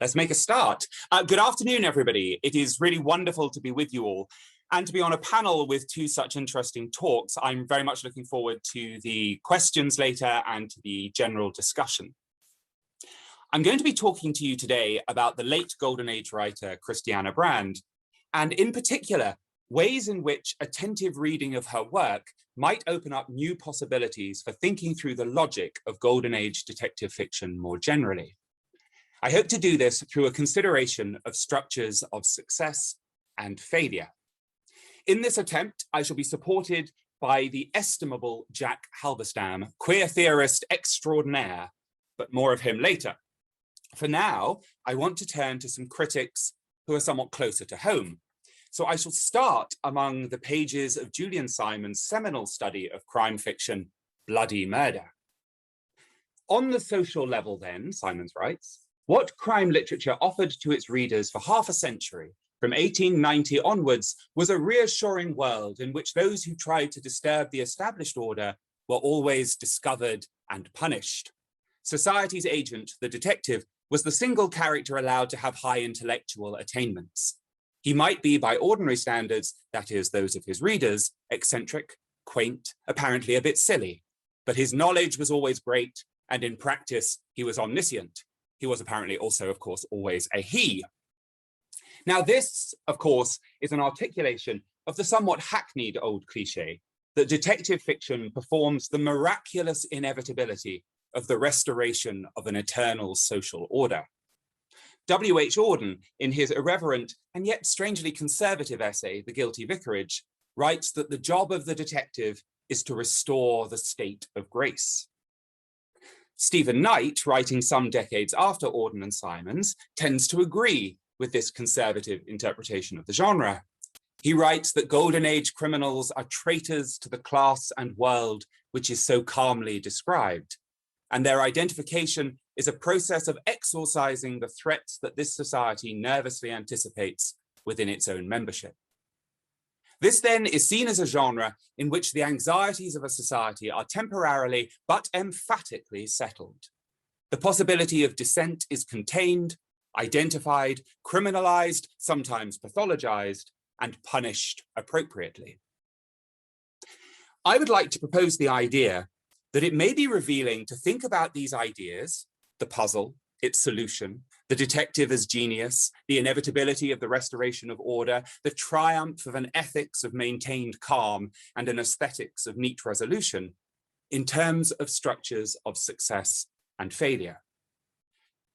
Let's make a start. Good afternoon, everybody. It is really wonderful to be with you all and to be on a panel with two such interesting talks. I'm very much looking forward to the questions later and to the general discussion. I'm going to be talking to you today about the late Golden Age writer Christianna Brand, and in particular, ways in which attentive reading of her work might open up new possibilities for thinking through the logic of Golden Age detective fiction more generally. I hope to do this through a consideration of structures of success and failure. In this attempt, I shall be supported by the estimable Jack Halberstam, queer theorist extraordinaire, but more of him later. For now, I want to turn to some critics who are somewhat closer to home. So I shall start among the pages of Julian Simon's seminal study of crime fiction, Bloody Murder. On the social level then, Simons writes, what crime literature offered to its readers for half a century, from 1890 onwards, was a reassuring world in which those who tried to disturb the established order were always discovered and punished. Society's agent, the detective, was the single character allowed to have high intellectual attainments. He might be, by ordinary standards, that is, those of his readers, eccentric, quaint, apparently a bit silly, but his knowledge was always great, and in practice, he was omniscient. He was apparently also, of course, always a he. Now this, of course, is an articulation of the somewhat hackneyed old cliche that detective fiction performs the miraculous inevitability of the restoration of an eternal social order. W.H. Auden, in his irreverent and yet strangely conservative essay, The Guilty Vicarage, writes that the job of the detective is to restore the state of grace. Stephen Knight, writing some decades after Auden and Simons, tends to agree with this conservative interpretation of the genre. He writes that Golden Age criminals are traitors to the class and world which is so calmly described, and their identification is a process of exorcising the threats that this society nervously anticipates within its own membership. This then is seen as a genre in which the anxieties of a society are temporarily but emphatically settled. The possibility of dissent is contained, identified, criminalized, sometimes pathologized, and punished appropriately. I would like to propose the idea that it may be revealing to think about these ideas, the puzzle, its solution, the detective as genius, the inevitability of the restoration of order, the triumph of an ethics of maintained calm and an aesthetics of neat resolution, in terms of structures of success and failure.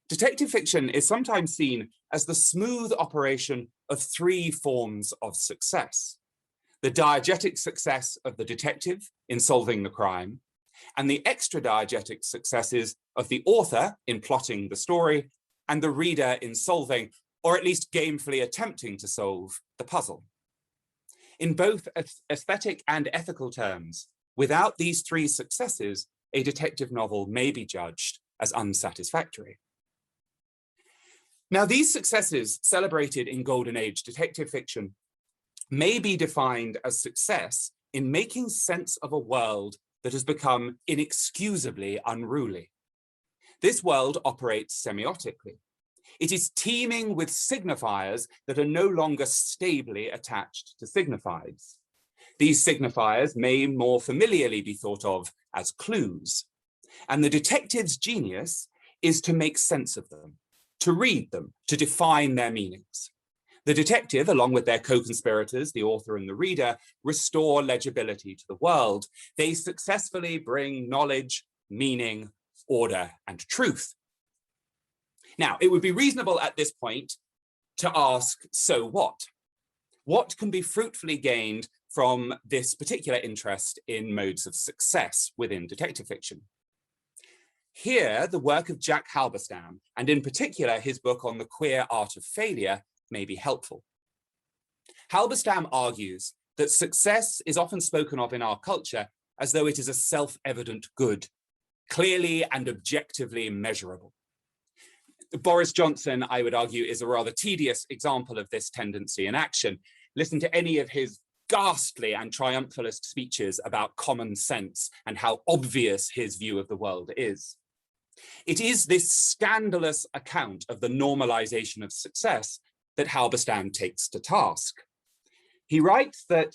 Detective fiction is sometimes seen as the smooth operation of three forms of success: the diegetic success of the detective in solving the crime, and the extra-diegetic successes of the author in plotting the story, and the reader in solving, or at least gamefully attempting to solve, the puzzle. In both aesthetic and ethical terms, without these three successes, a detective novel may be judged as unsatisfactory. Now, these successes celebrated in Golden Age detective fiction may be defined as success in making sense of a world that has become inexcusably unruly. This world operates semiotically. It is teeming with signifiers that are no longer stably attached to signifieds. These signifiers may more familiarly be thought of as clues, and the detective's genius is to make sense of them, to read them, to define their meanings. The detective, along with their co-conspirators, the author and the reader, restore legibility to the world. They successfully bring knowledge, meaning, order, and truth. Now, it would be reasonable at this point to ask, so what? What can be fruitfully gained from this particular interest in modes of success within detective fiction? Here, the work of Jack Halberstam, and in particular his book on the queer art of failure, may be helpful. Halberstam argues that success is often spoken of in our culture as though it is a self-evident good, clearly and objectively measurable. Boris Johnson, I would argue, is a rather tedious example of this tendency in action. Listen to any of his ghastly and triumphalist speeches about common sense and how obvious his view of the world is. It is this scandalous account of the normalization of success that Halberstam takes to task. He writes that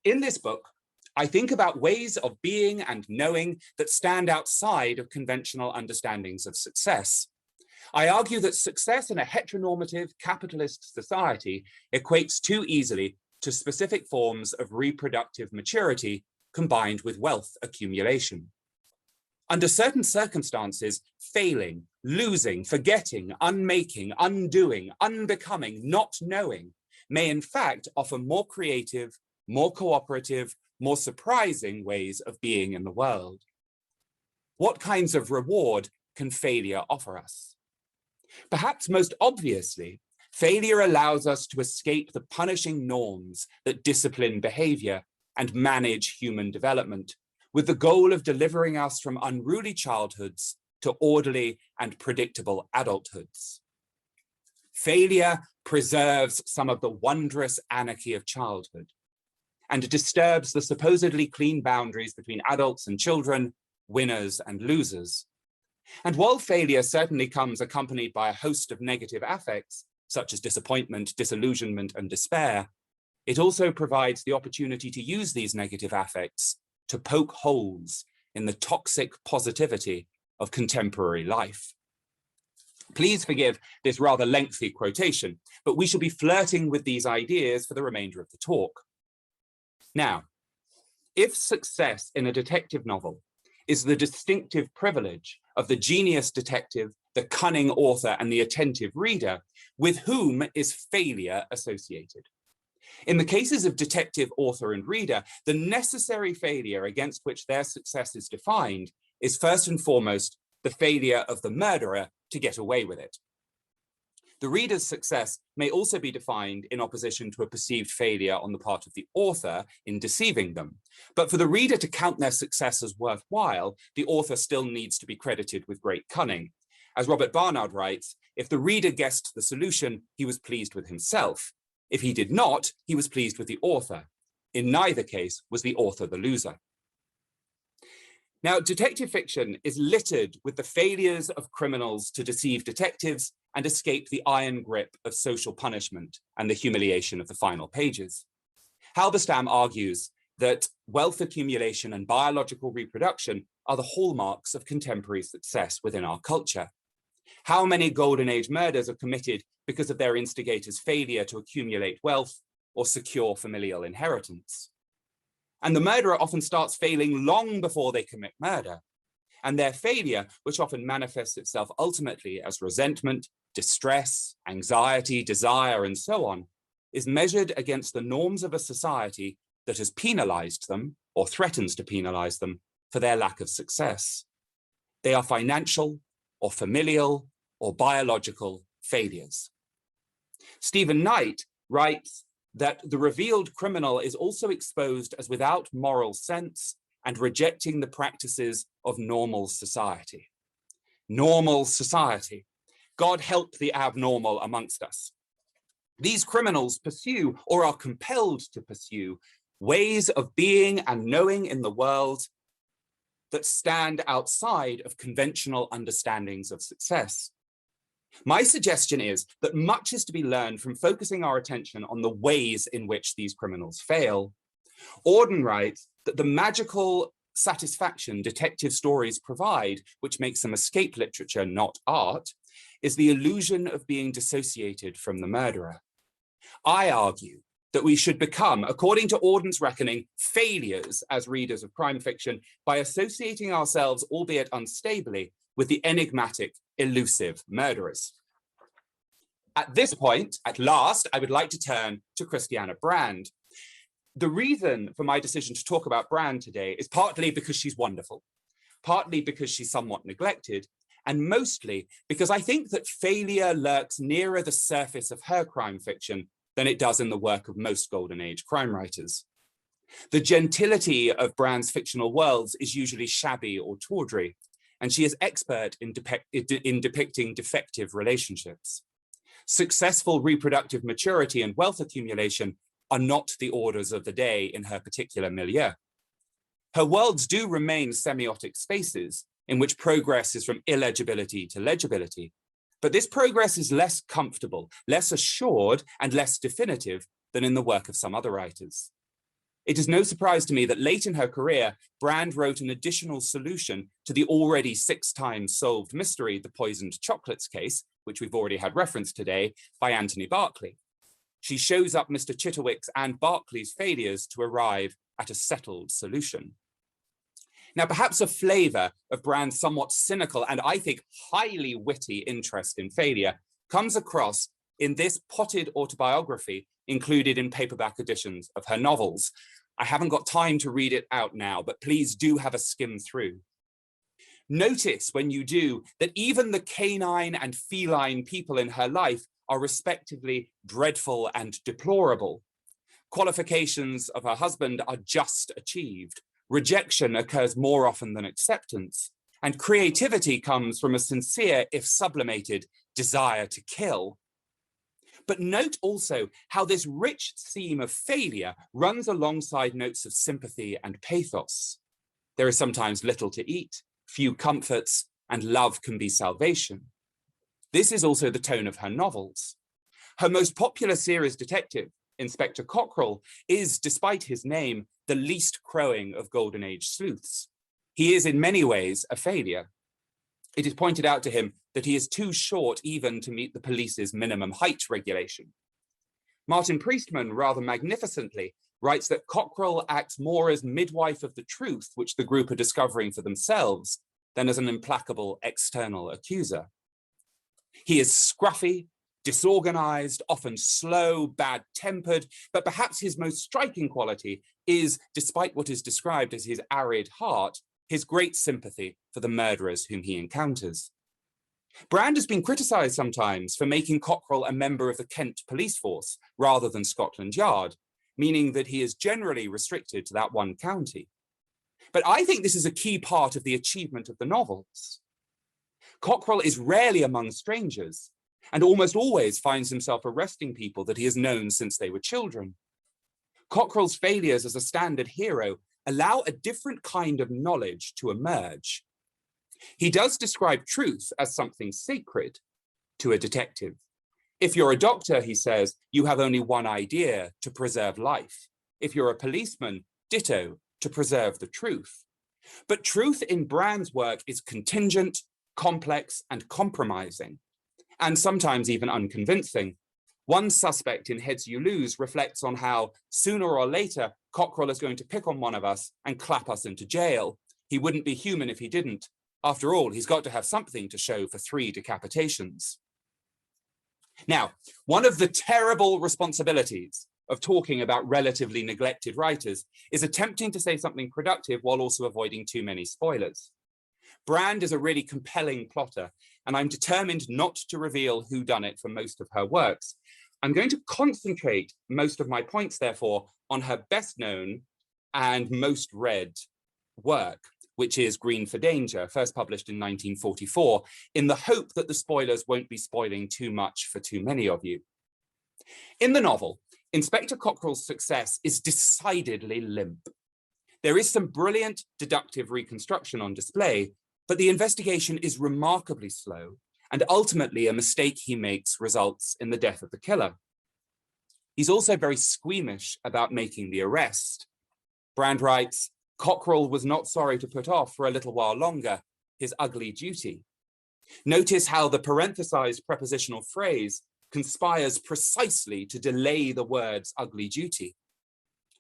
in this book, I think about ways of being and knowing that stand outside of conventional understandings of success. I argue that success in a heteronormative capitalist society equates too easily to specific forms of reproductive maturity combined with wealth accumulation. Under certain circumstances, failing, losing, forgetting, unmaking, undoing, unbecoming, not knowing may in fact offer more creative, more cooperative, more surprising ways of being in the world. What kinds of reward can failure offer us? Perhaps most obviously, failure allows us to escape the punishing norms that discipline behavior and manage human development, with the goal of delivering us from unruly childhoods to orderly and predictable adulthoods. Failure preserves some of the wondrous anarchy of childhood and disturbs the supposedly clean boundaries between adults and children, winners and losers. And while failure certainly comes accompanied by a host of negative affects, such as disappointment, disillusionment, and despair, it also provides the opportunity to use these negative affects to poke holes in the toxic positivity of contemporary life. Please forgive this rather lengthy quotation, but we shall be flirting with these ideas for the remainder of the talk. Now, if success in a detective novel is the distinctive privilege of the genius detective, the cunning author, and the attentive reader, with whom is failure associated? In the cases of detective, author, and reader, the necessary failure against which their success is defined is first and foremost the failure of the murderer to get away with it. The reader's success may also be defined in opposition to a perceived failure on the part of the author in deceiving them. But for the reader to count their success as worthwhile, the author still needs to be credited with great cunning. As Robert Barnard writes, if the reader guessed the solution, he was pleased with himself. If he did not, he was pleased with the author. In neither case was the author the loser. Now, detective fiction is littered with the failures of criminals to deceive detectives and escape the iron grip of social punishment and the humiliation of the final pages. Halberstam argues that wealth accumulation and biological reproduction are the hallmarks of contemporary success within our culture. How many Golden Age murders are committed because of their instigator's failure to accumulate wealth or secure familial inheritance? And the murderer often starts failing long before they commit murder. And their failure, which often manifests itself ultimately as resentment, distress, anxiety, desire, and so on, is measured against the norms of a society that has penalized them or threatens to penalize them for their lack of success. They are financial or familial or biological failures. Stephen Knight writes that the revealed criminal is also exposed as without moral sense and rejecting the practices of normal society. Normal society. God help the abnormal amongst us. These criminals pursue or are compelled to pursue ways of being and knowing in the world that stand outside of conventional understandings of success. My suggestion is that much is to be learned from focusing our attention on the ways in which these criminals fail. Auden writes that the magical satisfaction detective stories provide, which makes them escape literature, not art, is the illusion of being dissociated from the murderer. I argue that we should become, according to Auden's reckoning, failures as readers of crime fiction by associating ourselves, albeit unstably, with the enigmatic, elusive murderers. At this point, at last, I would like to turn to Christianna Brand. The reason for my decision to talk about Brand today is partly because she's wonderful, partly because she's somewhat neglected, and mostly because I think that failure lurks nearer the surface of her crime fiction than it does in the work of most Golden Age crime writers. The gentility of Brand's fictional worlds is usually shabby or tawdry, and she is expert in depicting defective relationships. Successful reproductive maturity and wealth accumulation are not the orders of the day in her particular milieu. Her worlds do remain semiotic spaces, in which progress is from illegibility to legibility. But this progress is less comfortable, less assured, and less definitive than in the work of some other writers. It is no surprise to me that late in her career, Brand wrote an additional solution to the already 6 times solved mystery, the poisoned chocolates case, which we've already had reference today, by Anthony Berkeley. She shows up Mr. Chitterwick's and Berkeley's failures to arrive at a settled solution. Now, perhaps a flavor of Brand's somewhat cynical and I think highly witty interest in failure comes across in this potted autobiography included in paperback editions of her novels. I haven't got time to read it out now, but please do have a skim through. Notice when you do that even the canine and feline people in her life are respectively dreadful and deplorable. Qualifications of her husband are just achieved. Rejection occurs more often than acceptance, and creativity comes from a sincere, if sublimated, desire to kill. But note also how this rich theme of failure runs alongside notes of sympathy and pathos. There is sometimes little to eat, few comforts, and love can be salvation. This is also the tone of her novels. Her most popular series detective, Inspector Cockerell, is, despite his name, the least crowing of Golden Age sleuths. He is in many ways a failure. It is pointed out to him that he is too short even to meet the police's minimum height regulation. Martin Priestman, rather magnificently, writes that Cockerell acts more as midwife of the truth which the group are discovering for themselves than as an implacable external accuser. He is scruffy, disorganized, often slow, bad-tempered, but perhaps his most striking quality is, despite what is described as his arid heart, his great sympathy for the murderers whom he encounters. Brand has been criticised sometimes for making Cockerell a member of the Kent police force rather than Scotland Yard, meaning that he is generally restricted to that one county. But I think this is a key part of the achievement of the novels. Cockerell is rarely among strangers and almost always finds himself arresting people that he has known since they were children. Cockerell's failures as a standard hero allow a different kind of knowledge to emerge. He does describe truth as something sacred to a detective. If you're a doctor, he says, you have only one idea: to preserve life. If you're a policeman, ditto, to preserve the truth. But truth in Brand's work is contingent, complex, and compromising, and sometimes even unconvincing. One suspect in Heads You Lose reflects on how, sooner or later, Cockerell is going to pick on one of us and clap us into jail. He wouldn't be human if he didn't. After all, he's got to have something to show for 3 decapitations. Now, one of the terrible responsibilities of talking about relatively neglected writers is attempting to say something productive while also avoiding too many spoilers. Brand is a really compelling plotter, and I'm determined not to reveal whodunit for most of her works. I'm going to concentrate most of my points, therefore, on her best known and most read work, which is Green for Danger, first published in 1944, in the hope that the spoilers won't be spoiling too much for too many of you. In the novel, Inspector Cockerell's success is decidedly limp. There is some brilliant deductive reconstruction on display, but the investigation is remarkably slow, and ultimately a mistake he makes results in the death of the killer. He's also very squeamish about making the arrest. Brand writes, Cockerell was not sorry to put off for a little while longer his ugly duty. Notice how the parenthesized prepositional phrase conspires precisely to delay the words ugly duty.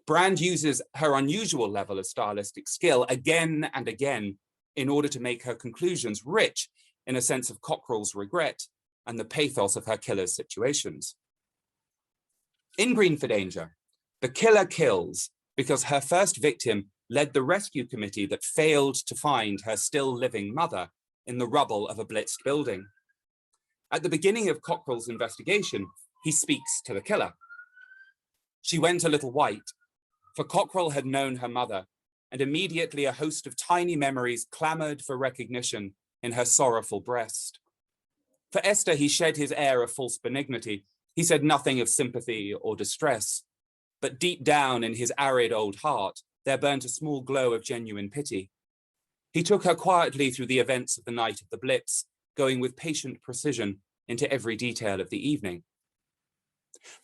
Brand uses her unusual level of stylistic skill again and again in order to make her conclusions rich in a sense of Cockerell's regret and the pathos of her killer's situations. In Green for Danger, the killer kills because her first victim led the rescue committee that failed to find her still living mother in the rubble of a blitzed building. At the beginning of Cockerell's investigation, he speaks to the killer. She went a little white, for Cockerell had known her mother, and immediately a host of tiny memories clamored for recognition in her sorrowful breast. For Esther, he shed his air of false benignity. He said nothing of sympathy or distress, but deep down in his arid old heart, there burnt a small glow of genuine pity. He took her quietly through the events of the night of the Blitz, going with patient precision into every detail of the evening.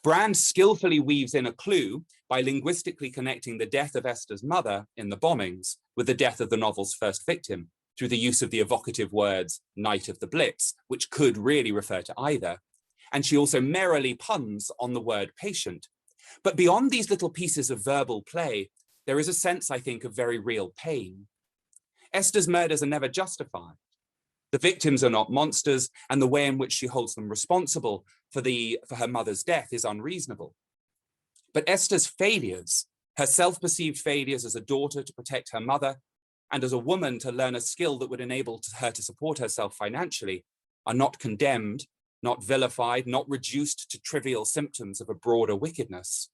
Brand skillfully weaves in a clue by linguistically connecting the death of Esther's mother in the bombings with the death of the novel's first victim through the use of the evocative words night of the Blitz, which could really refer to either. And she also merrily puns on the word patient. But beyond these little pieces of verbal play, there is a sense, I think, of very real pain. Esther's murders are never justified. The victims are not monsters, and the way in which she holds them responsible for her mother's death is unreasonable. But Esther's failures, her self-perceived failures as a daughter to protect her mother, and as a woman to learn a skill that would enable her to support herself financially, are not condemned, not vilified, not reduced to trivial symptoms of a broader wickedness.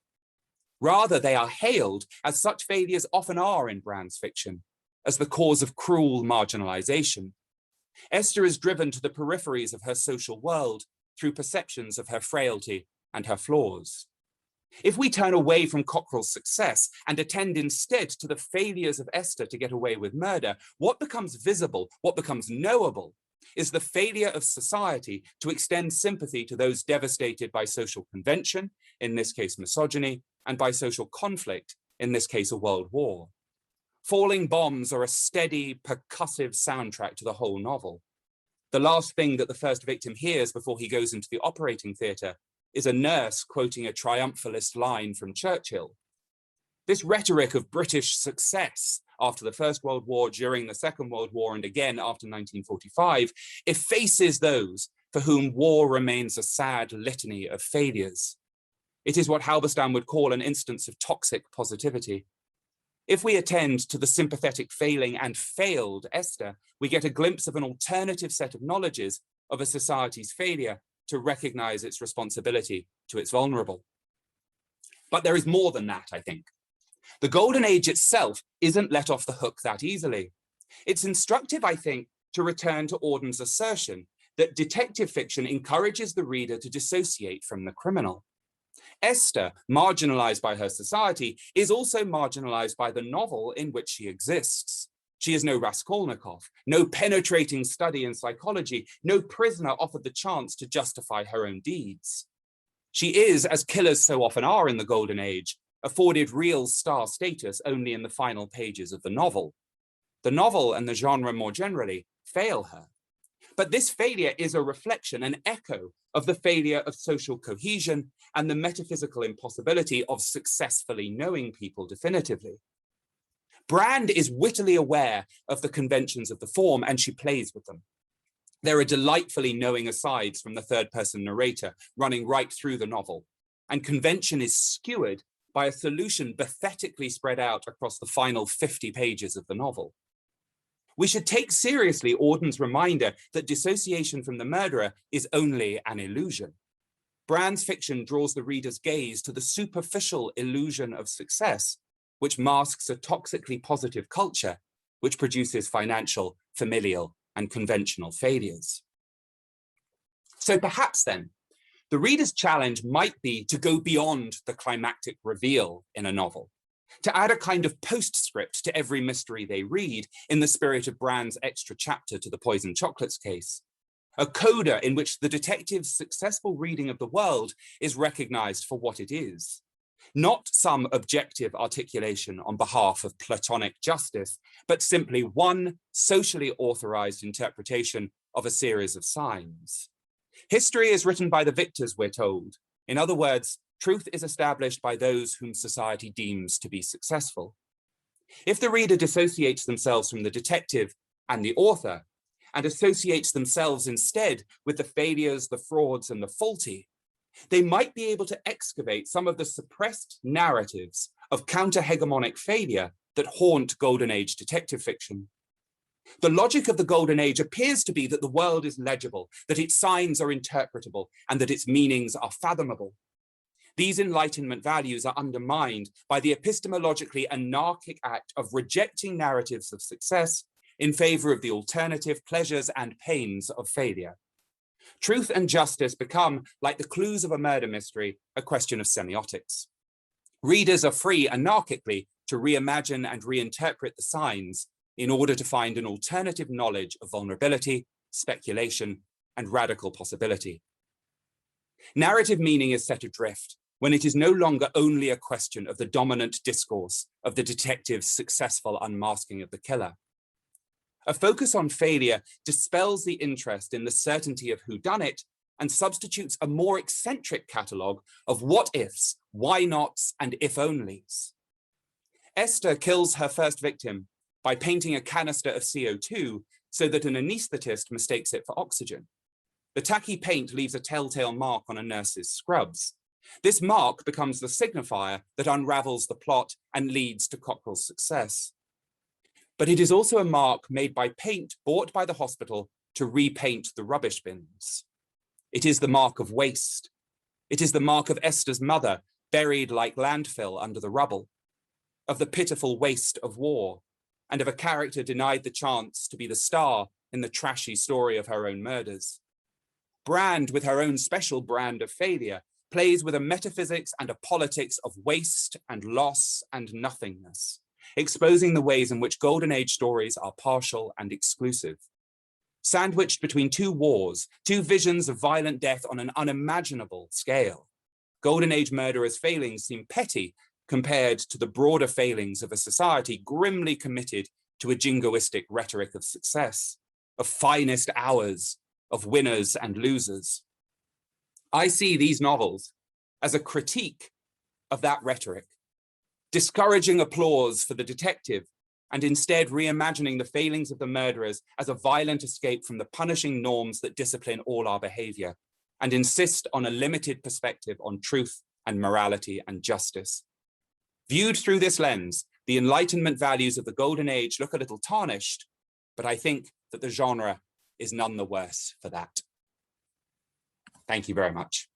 Rather, they are hailed, as such failures often are in Brand's fiction, as the cause of cruel marginalization. Esther is driven to the peripheries of her social world through perceptions of her frailty and her flaws. If we turn away from Cockerell's success and attend instead to the failures of Esther to get away with murder, what becomes visible, what becomes knowable, is the failure of society to extend sympathy to those devastated by social convention, in this case misogyny, and by social conflict, in this case a world war. Falling bombs are a steady, percussive soundtrack to the whole novel. The last thing that the first victim hears before he goes into the operating theatre is a nurse quoting a triumphalist line from Churchill. This rhetoric of British success after the First World War, during the Second World War, and again after 1945, effaces those for whom war remains a sad litany of failures. It is what Halberstam would call an instance of toxic positivity. If we attend to the sympathetic failing and failed Esther, we get a glimpse of an alternative set of knowledges of a society's failure to recognize its responsibility to its vulnerable. But there is more than that, I think. The Golden Age itself isn't let off the hook that easily. It's instructive, I think, to return to Auden's assertion that detective fiction encourages the reader to dissociate from the criminal. Esther, marginalized by her society, is also marginalized by the novel in which she exists. She is no Raskolnikov, no penetrating study in psychology, no prisoner offered the chance to justify her own deeds. She is, as killers so often are in the Golden Age, afforded real star status only in the final pages of the novel. The novel and the genre more generally fail her. But this failure is a reflection, an echo of the failure of social cohesion and the metaphysical impossibility of successfully knowing people definitively. Brand is wittily aware of the conventions of the form, and she plays with them. There are delightfully knowing asides from the third-person narrator running right through the novel, and convention is skewered by a solution pathetically spread out across the final 50 pages of the novel. We should take seriously Auden's reminder that dissociation from the murderer is only an illusion. Brand's fiction draws the reader's gaze to the superficial illusion of success, which masks a toxically positive culture, which produces financial, familial, and conventional failures. So perhaps then, the reader's challenge might be to go beyond the climactic reveal in a novel, to add a kind of postscript to every mystery they read in the spirit of Brand's extra chapter to the Poisoned Chocolates case, a coda in which the detective's successful reading of the world is recognized for what it is, not some objective articulation on behalf of Platonic justice, but simply one socially authorized interpretation of a series of signs. History is written by the victors, we're told. In other words, truth is established by those whom society deems to be successful. If the reader dissociates themselves from the detective and the author, and associates themselves instead with the failures, the frauds, and the faulty, they might be able to excavate some of the suppressed narratives of counter-hegemonic failure that haunt Golden Age detective fiction. The logic of the Golden Age appears to be that the world is legible, that its signs are interpretable, and that its meanings are fathomable. These Enlightenment values are undermined by the epistemologically anarchic act of rejecting narratives of success in favor of the alternative pleasures and pains of failure. Truth and justice become, like the clues of a murder mystery, a question of semiotics. Readers are free anarchically to reimagine and reinterpret the signs in order to find an alternative knowledge of vulnerability, speculation, and radical possibility. Narrative meaning is set adrift when it is no longer only a question of the dominant discourse of the detective's successful unmasking of the killer. A focus on failure dispels the interest in the certainty of whodunit and substitutes a more eccentric catalogue of what-ifs, why-nots, and if-onlys. Esther kills her first victim by painting a canister of CO2 so that an anaesthetist mistakes it for oxygen. The tacky paint leaves a telltale mark on a nurse's scrubs. This mark becomes the signifier that unravels the plot and leads to Cockrell's success. But it is also a mark made by paint bought by the hospital to repaint the rubbish bins. It is the mark of waste. It is the mark of Esther's mother, buried like landfill under the rubble, of the pitiful waste of war, and of a character denied the chance to be the star in the trashy story of her own murders. Brand, with her own special brand of failure, plays with a metaphysics and a politics of waste and loss and nothingness, exposing the ways in which Golden Age stories are partial and exclusive. Sandwiched between two wars, two visions of violent death on an unimaginable scale, Golden Age murderers' failings seem petty compared to the broader failings of a society grimly committed to a jingoistic rhetoric of success, of finest hours, of winners and losers. I see these novels as a critique of that rhetoric, discouraging applause for the detective and instead reimagining the failings of the murderers as a violent escape from the punishing norms that discipline all our behavior and insist on a limited perspective on truth and morality and justice. Viewed through this lens, the Enlightenment values of the Golden Age look a little tarnished, but I think that the genre is none the worse for that. Thank you very much.